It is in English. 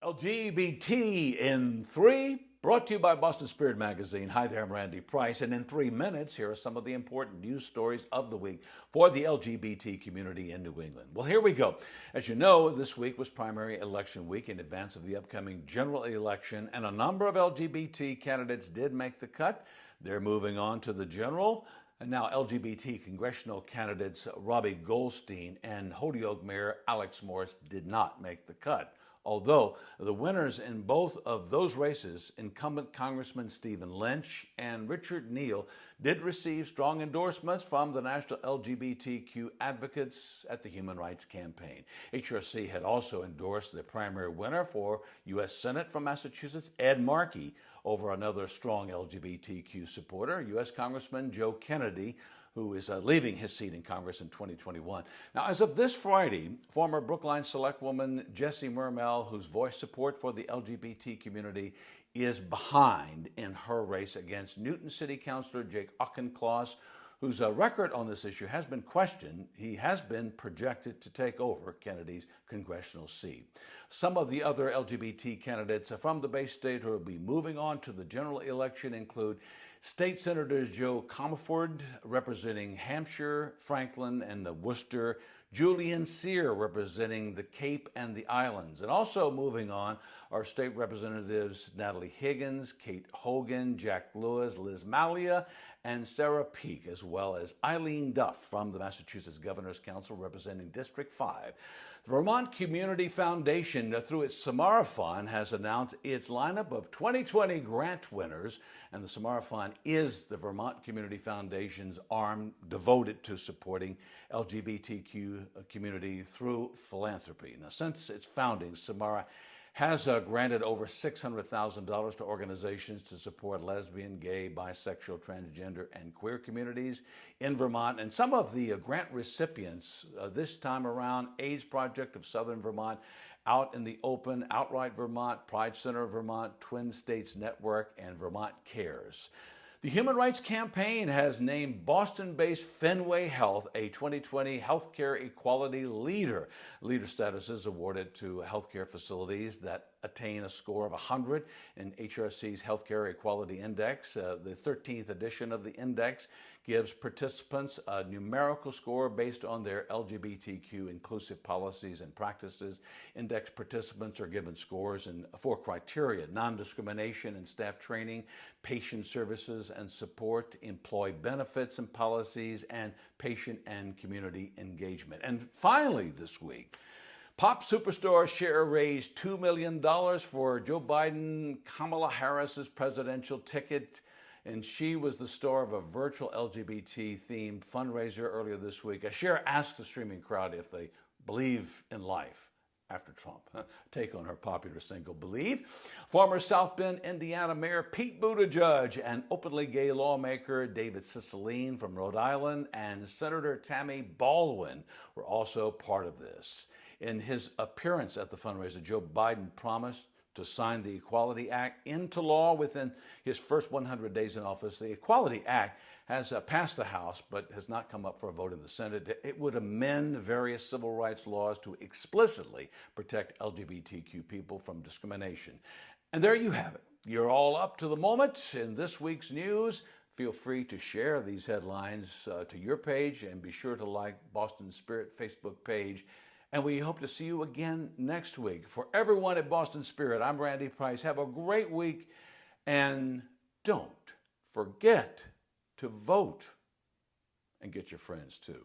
LGBT in 3, brought to you by Boston Spirit Magazine. Hi there, I'm Randy Price, and in 3 minutes, here are some of the important news stories of the week for the LGBT community in New England. Well, here we go. As you know, this week was primary election week in advance of the upcoming general election, and a number of LGBT candidates did make the cut. They're moving on to the general. And now LGBT congressional candidates Robbie Goldstein and Holyoke Mayor Alex Morris did not make the cut. Although the winners in both of those races, incumbent Congressman Stephen Lynch and Richard Neal, did receive strong endorsements from the national LGBTQ advocates at the Human Rights Campaign. HRC had also endorsed the primary winner for U.S. Senate from Massachusetts, Ed Markey, over another strong LGBTQ supporter, U.S. Congressman Joe Kennedy, who is leaving his seat in Congress in 2021. Now, as of this Friday, former Brookline Selectwoman Jessie Mermel, whose voiced support for the LGBT community, is behind in her race against Newton City Councilor Jake Auchincloss, whose record on this issue has been questioned. He has been projected to take over Kennedy's congressional seat. Some of the other LGBT candidates from the Bay State who will be moving on to the general election include State Senators Joe Comerford, representing Hampshire, Franklin, and Worcester, Julian Sear, representing the Cape and the Islands. And also moving on are State Representatives Natalie Higgins, Kate Hogan, Jack Lewis, Liz Malia, and Sarah Peake, as well as Eileen Duff from the Massachusetts Governor's Council, representing District 5. The Vermont Community Foundation, through its Samara Fund, has announced its lineup of 2020 grant winners, and the Samara Fund is the Vermont Community Foundation's arm devoted to supporting LGBTQ community through philanthropy. Now, since its founding, Samara has granted over $600,000 to organizations to support lesbian, gay, bisexual, transgender, and queer communities in Vermont. And some of the grant recipients this time around: AIDS Project of Southern Vermont, Out in the Open, Outright Vermont, Pride Center of Vermont, Twin States Network, and Vermont Cares. The Human Rights Campaign has named Boston-based Fenway Health a 2020 Healthcare Equality Leader. Leader status is awarded to healthcare facilities that attain a score of 100 in HRC's Healthcare Equality Index. The 13th edition of the index gives participants a numerical score based on their LGBTQ inclusive policies and practices. Index participants are given scores in 4 criteria: non-discrimination and staff training, patient services and support, employee benefits and policies, and patient and community engagement. And finally this week, pop superstar Cher raised $2 million for Joe Biden, Kamala Harris's presidential ticket, and she was the star of a virtual LGBT-themed fundraiser earlier this week. Cher asked the streaming crowd if they believe in life after Trump. Take on her popular single, Believe. Former South Bend, Indiana Mayor Pete Buttigieg and openly gay lawmaker David Cicilline from Rhode Island and Senator Tammy Baldwin were also part of this. In his appearance at the fundraiser, Joe Biden promised to sign the Equality Act into law within his first 100 days in office. The Equality Act has passed the House but has not come up for a vote in the Senate. It would amend various civil rights laws to explicitly protect LGBTQ people from discrimination. And there you have it. You're all up to the moment in this week's news. Feel free to share these headlines to your page, and be sure to like Boston Spirit Facebook page. And we hope to see you again next week. For everyone at Boston Spirit, I'm Randy Price. Have a great week, and don't forget to vote, and get your friends too.